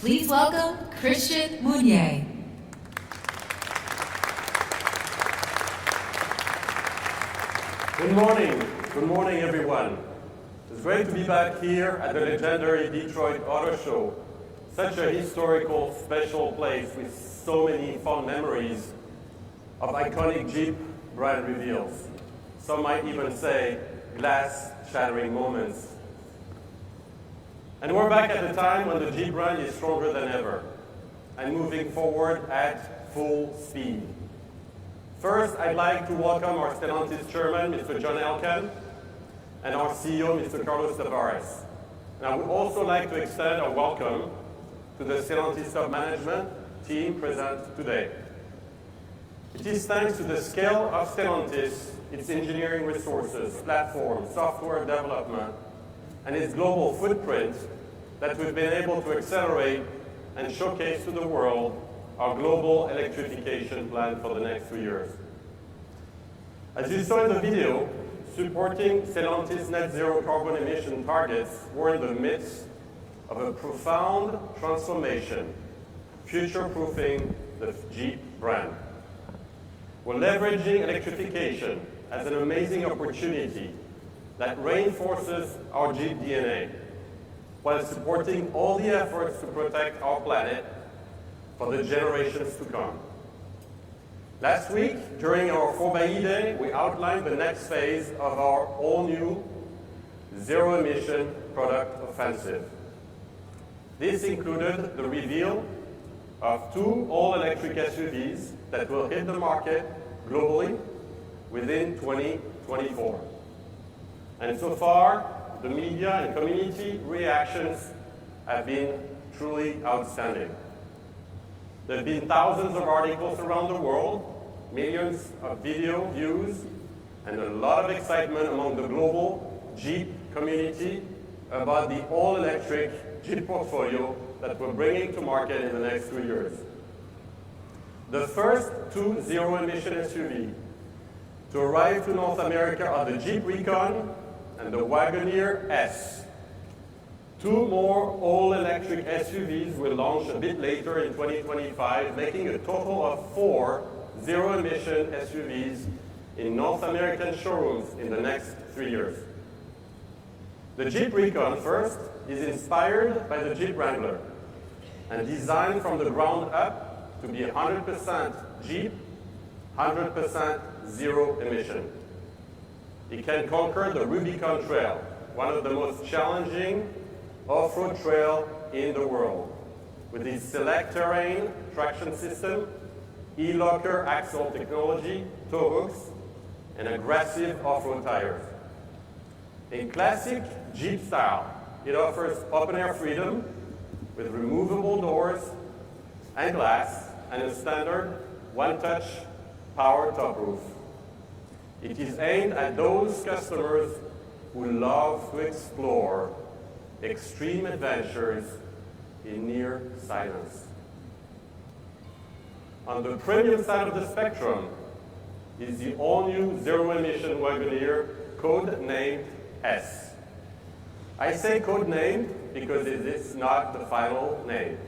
Please welcome Christian Mounier. Good morning everyone. It's great to be back here at the legendary Detroit Auto Show. Such a historical, special place with so many fond memories of iconic Jeep brand reveals. Some might even say glass-shattering moments. And we're back at a time when the Jeep brand is stronger than ever and moving forward at full speed. First, I'd like to welcome our Stellantis chairman, Mr. John Elkann, and our CEO, Mr. Carlos Tavares. And I would also like to extend a welcome to the Stellantis top management team present today. It is thanks to the scale of Stellantis, its engineering resources, platform, software development, and its global footprint that we've been able to accelerate and showcase to the world our global electrification plan for the next 2 years. As you saw in the video, supporting Stellantis net zero carbon emission targets, we're in the midst of a profound transformation, future-proofing the Jeep brand. We're leveraging electrification as an amazing opportunity that reinforces our Jeep DNA, while supporting all the efforts to protect our planet for the generations to come. Last week, during our 4xe Day, we outlined the next phase of our all-new zero-emission product offensive. This included the reveal of 2 all-electric SUVs that will hit the market globally within 2024. And so far, the media and community reactions have been truly outstanding. There have been thousands of articles around the world, millions of video views, and a lot of excitement among the global Jeep community about the all-electric Jeep portfolio that we're bringing to market in the next 2 years. The first 2 zero-emission SUVs to arrive to North America are the Jeep Recon and the Wagoneer S. 2 more all-electric SUVs will launch a bit later in 2025, making a total of 4 zero-emission SUVs in North American showrooms in the next 3 years. The Jeep Recon first is inspired by the Jeep Wrangler and designed from the ground up to be 100% Jeep, 100% zero emission. It can conquer the Rubicon Trail, one of the most challenging off-road trail in the world, with its select terrain traction system, e-locker axle technology, tow hooks, and aggressive off-road tires. In classic Jeep style, it offers open-air freedom with removable doors and glass and a standard one-touch power top roof. It is aimed at those customers who love to explore extreme adventures in near silence. On the premium side of the spectrum is the all-new zero-emission Wagoneer, code-named S. I say code-named because it is not the final name.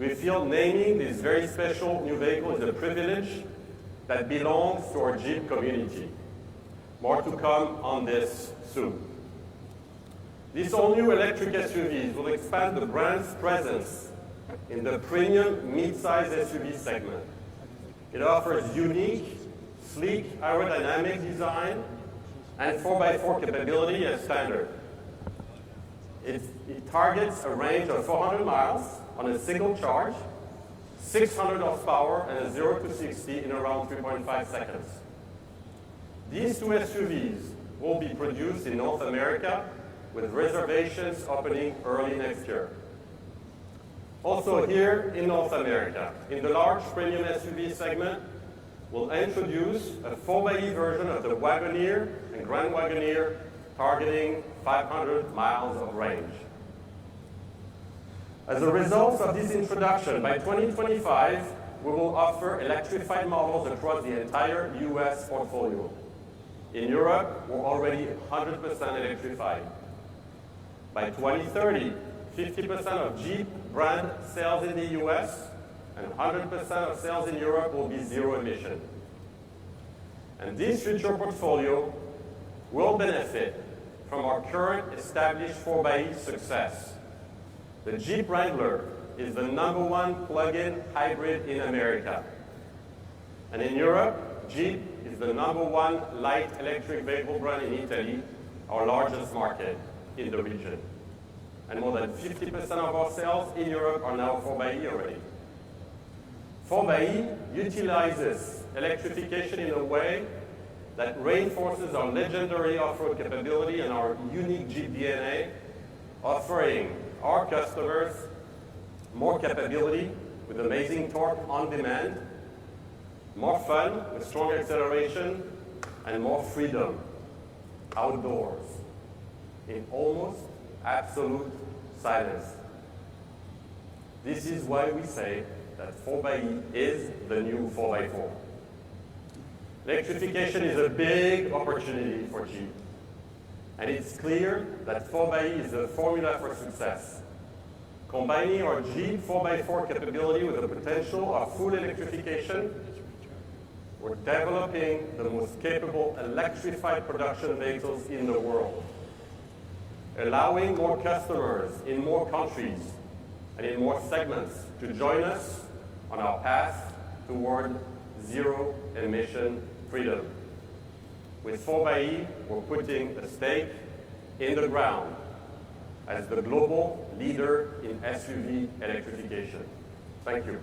We feel naming this very special new vehicle is a privilege that belongs to our Jeep community. More to come on this soon. These all-new electric SUVs will expand the brand's presence in the premium mid-size SUV segment. It offers unique, sleek aerodynamic design and 4x4 capability as standard. It targets a range of 400 miles on a single charge, 600 horsepower, and a 0 to 60 in around 3.5 seconds. These 2 SUVs will be produced in North America, with reservations opening early next year. Also here in North America, in the large premium SUV segment, we'll introduce a 4xe version of the Wagoneer and Grand Wagoneer, targeting 500 miles of range. As a result of this introduction, by 2025, we will offer electrified models across the entire US portfolio. In Europe, we're already 100% electrified. By 2030, 50% of Jeep brand sales in the US and 100% of sales in Europe will be zero emission. And this future portfolio will benefit from our current established 4xe success. The Jeep Wrangler is the #1 plug-in hybrid in America. And in Europe, Jeep is the #1 light electric vehicle brand in Italy, our largest market in the region. And more than 50% of our sales in Europe are now 4xe already. 4xe utilizes electrification in a way that reinforces our legendary off-road capability and our unique Jeep DNA, offering our customers more capability with amazing torque on demand, more fun with strong acceleration, and more freedom outdoors in almost absolute silence. This is why we say that 4xe is the new 4x4. Electrification is a big opportunity for Jeep, and it's clear that 4xe is the formula for success. Combining our Jeep 4x4 capability with the potential of full electrification, we're developing the most capable electrified production vehicles in the world, allowing more customers in more countries and in more segments to join us on our path toward zero emission freedom. With 4xe, we're putting a stake in the ground as the global leader in SUV electrification. Thank you.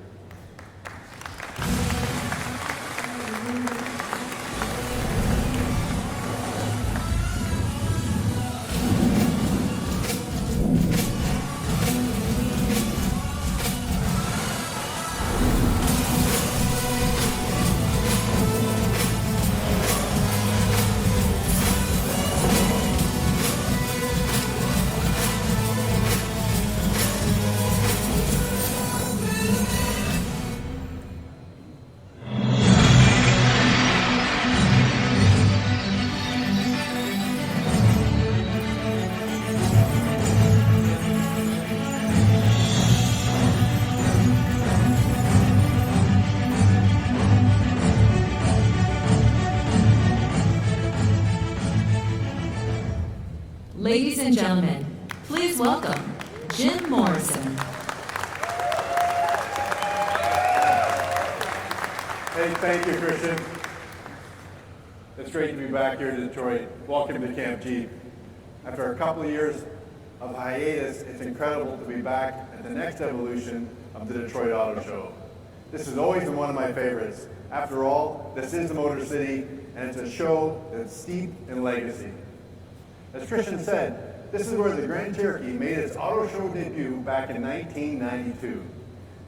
Ladies and gentlemen, please welcome Jim Morrison. Hey, thank you, Christian. It's great to be back here in Detroit. Welcome to Camp Jeep. After a couple of years of hiatus, it's incredible to be back at the next evolution of the Detroit Auto Show. This has always been one of my favorites. After all, this is the Motor City, and it's a show that's steeped in legacy. As Christian said, this is where the Grand Cherokee made its auto show debut back in 1992.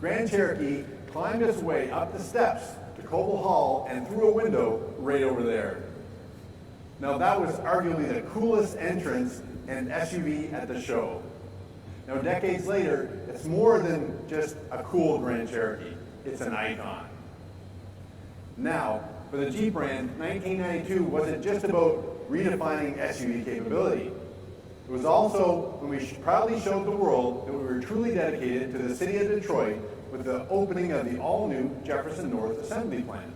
Grand Cherokee climbed its way up the steps to Coble Hall and through a window right over there. Now that was arguably the coolest entrance and SUV at the show. Now decades later, it's more than just a cool Grand Cherokee, it's an icon. Now, for the Jeep brand, 1992 wasn't just about redefining SUV capability. It was also when we proudly showed the world that we were truly dedicated to the city of Detroit with the opening of the all-new Jefferson North Assembly Plant.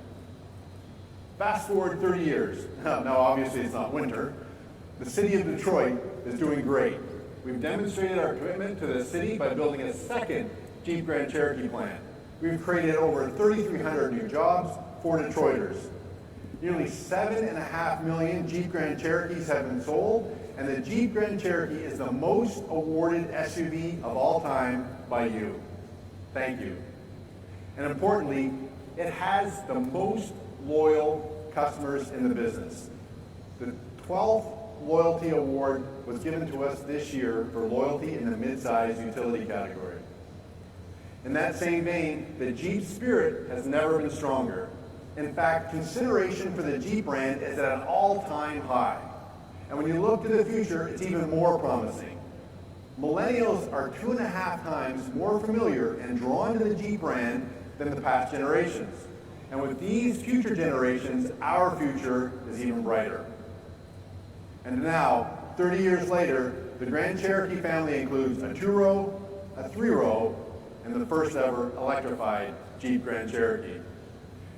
Fast forward 30 years. Now obviously it's not winter. The city of Detroit is doing great. We've demonstrated our commitment to the city by building a second Jeep Grand Cherokee plant. We've created over 3,300 new jobs for Detroiters. Nearly 7.5 million Jeep Grand Cherokees have been sold, and the Jeep Grand Cherokee is the most awarded SUV of all time by you. Thank you. And importantly, it has the most loyal customers in the business. The 12th Loyalty Award was given to us this year for loyalty in the mid-size utility category. In that same vein, the Jeep spirit has never been stronger. In fact, consideration for the Jeep brand is at an all-time high. And when you look to the future, it's even more promising. Millennials are 2.5 times more familiar and drawn to the Jeep brand than the past generations. And with these future generations, our future is even brighter. And now, 30 years later, The Grand Cherokee family includes a 2-row, a 3-row, and the first ever electrified Jeep Grand Cherokee.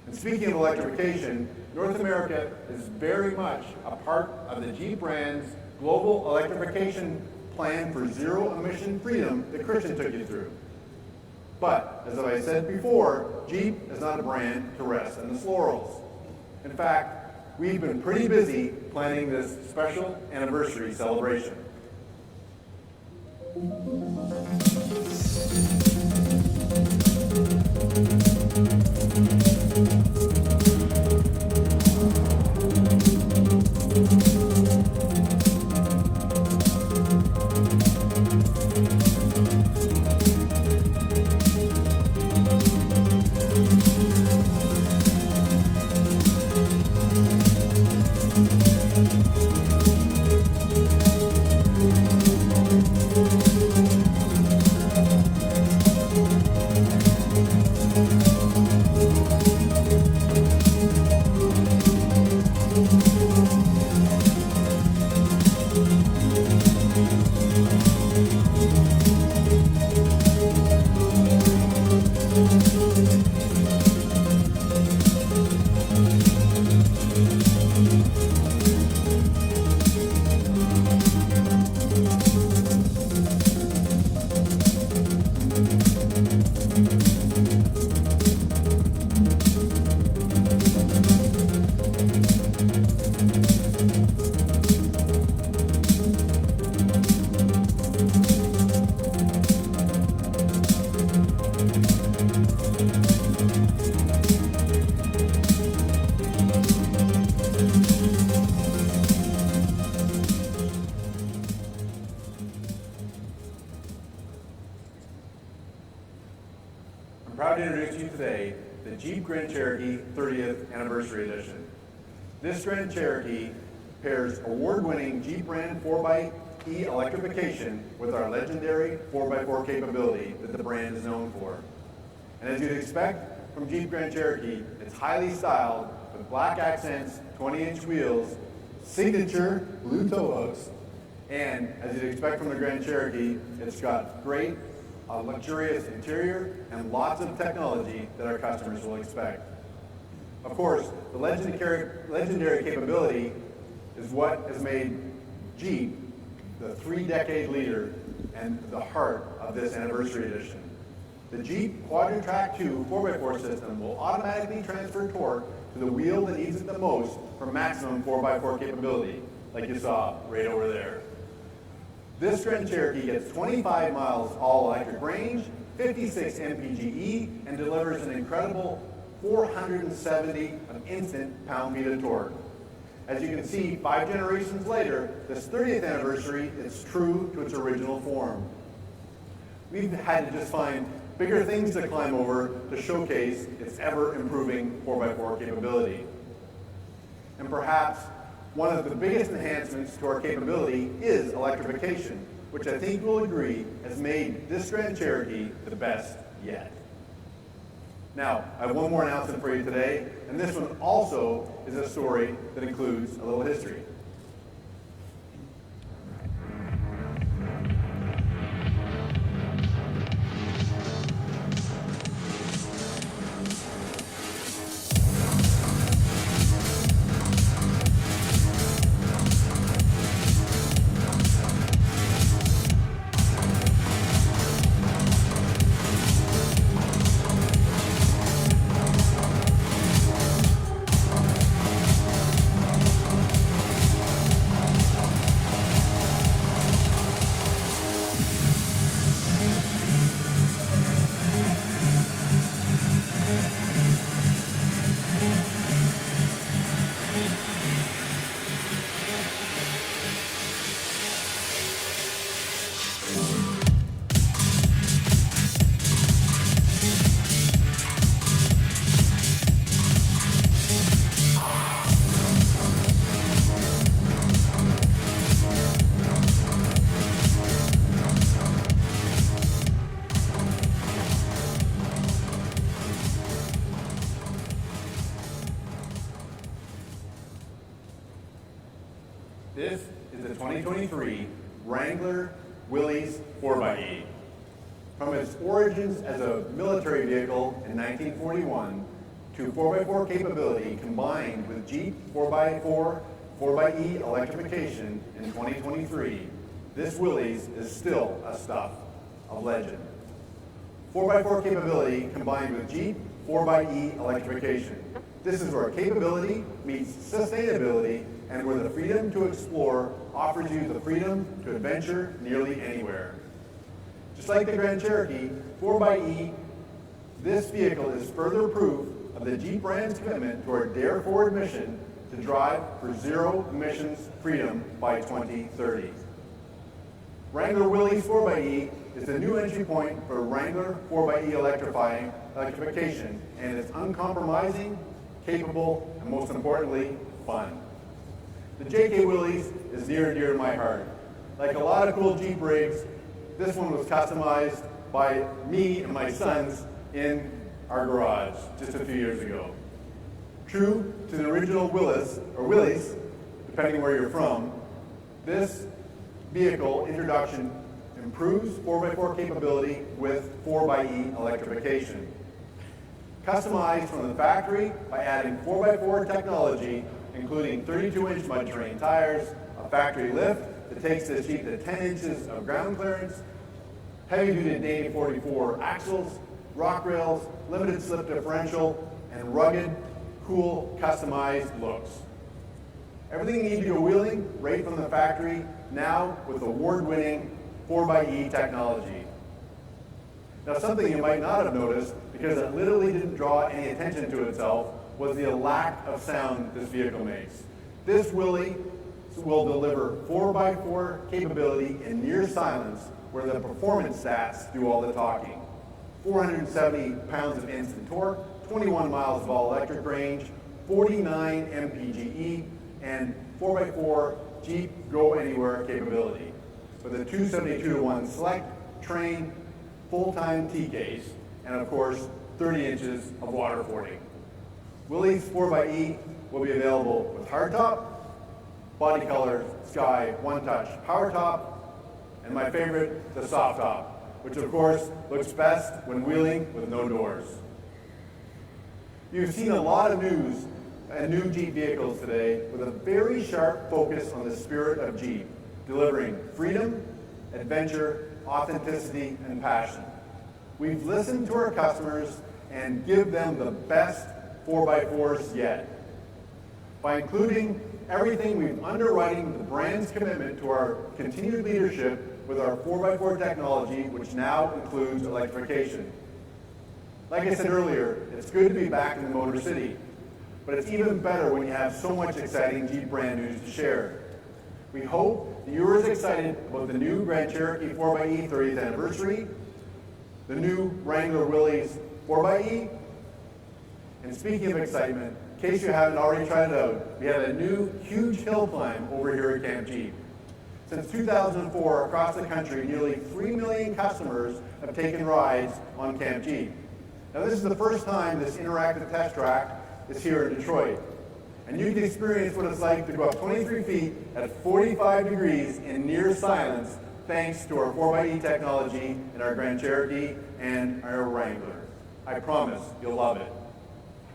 And speaking of electrification, North America is very much a part of the Jeep brand's global electrification plan for zero emission freedom that Christian took you through. But, as I said before, Jeep is not a brand to rest on its laurels. In fact, we've been pretty busy planning this special anniversary celebration. I'm proud to introduce you today the Jeep Grand Cherokee 30th Anniversary Edition. This Grand Cherokee pairs award-winning Jeep brand 4xe electrification with our legendary 4x4 capability that the brand is known for. And as you'd expect from Jeep Grand Cherokee, it's highly styled with black accents, 20-inch wheels, signature blue tow hooks, and as you'd expect from the Grand Cherokee, it's got great luxurious interior and lots of technology that our customers will expect. Of course, the legendary capability is what has made Jeep the 3-decade leader and the heart of this anniversary edition. The Jeep Quadra-Track 2 4x4 system will automatically transfer torque to the wheel that needs it the most for maximum 4x4 capability, like you saw right over there. This Grand Cherokee gets 25 miles all-electric range, 56 mpge, and delivers an incredible 470 of instant pound-feet of torque. As you can see, 5 generations later, this 30th anniversary is true to its original form. We've had to just find bigger things to climb over to showcase its ever-improving 4x4 capability. And perhaps one of the biggest enhancements to our capability is electrification, which I think we'll agree has made this Grand Cherokee the best yet. Now, I have one more announcement for you today, and this one also is a story that includes a little history. This is the 2023 Wrangler Willys 4xe. From its origins as a military vehicle in 1941 to 4x4 capability combined with Jeep 4x4, 4xe electrification in 2023, this Willys is still a stuff of legend. 4x4 capability combined with Jeep 4xe electrification. This is where capability meets sustainability and where the freedom to explore offers you the freedom to adventure nearly anywhere. Just like the Grand Cherokee, 4xe, this vehicle is further proof of the Jeep brand's commitment to our Dare Forward mission to drive for zero emissions freedom by 2030. Wrangler Willys 4xe is the new entry point for Wrangler 4xe electrification, and it's uncompromising, capable, and most importantly, fun. The JK Willys is near and dear to my heart. Like a lot of cool Jeep rigs, this one was customized by me and my sons in our garage just a few years ago. True to the original Willys, or Willys, depending where you're from, this vehicle introduction improves 4x4 capability with 4xe electrification. Customized from the factory by adding 4x4 technology, including 32-inch mud terrain tires, a factory lift that takes this Jeep to 10 inches of ground clearance, heavy-duty Dane 44 axles, rock rails, limited slip differential, and rugged, cool, customized looks. Everything you need to go wheeling right from the factory, now with award-winning 4xe technology. Now, something you might not have noticed, because it literally didn't draw any attention to itself, was the lack of sound this vehicle makes. This Willys will deliver 4x4 capability in near silence, where the performance stats do all the talking. 470 pounds of instant torque, 21 miles of all-electric range, 49 mpge, and 4x4 Jeep Go Anywhere capability, with a 272-to-1 select, train, full-time T-case, and of course, 30 inches of waterfording. Willys 4xe will be available with hardtop, body color, sky, one-touch power top, and my favorite, the soft top, which of course looks best when wheeling with no doors. You've seen a lot of news and new Jeep vehicles today with a very sharp focus on the spirit of Jeep, delivering freedom, adventure, authenticity, and passion. We've listened to our customers and give them the best 4x4s yet. By including everything, we've underwriting the brand's commitment to our continued leadership with our 4x4 technology, which now includes electrification. Like I said earlier, it's good to be back in the Motor City, but it's even better when you have so much exciting Jeep brand news to share. We hope that you're as excited about the new Grand Cherokee 4xe 30th anniversary, the new Wrangler Willys 4xe, and speaking of excitement, in case you haven't already tried it out, we have a new huge hill climb over here at Camp Jeep. Since 2004, across the country, nearly 3 million customers have taken rides on Camp Jeep. Now, this is the first time this interactive test track is here in Detroit. And you can experience what it's like to go up 23 feet at 45 degrees in near silence, thanks to our 4xe technology in our Grand Cherokee and our Wrangler. I promise you'll love it.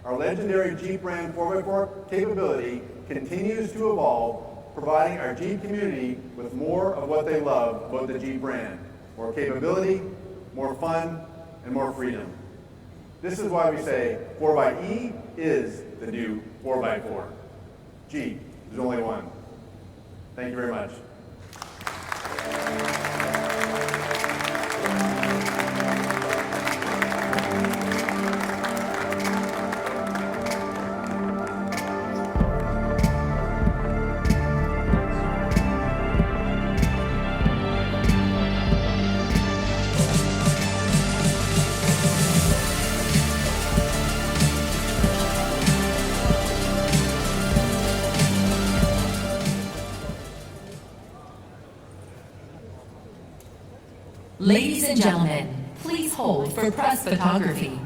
Our legendary Jeep brand 4x4 capability continues to evolve, providing our Jeep community with more of what they love about the Jeep brand. More capability, more fun, and more freedom. This is why we say 4xe is the new 4x4. Jeep, there's only one. Thank you very much. Ladies and gentlemen, please hold for press photography.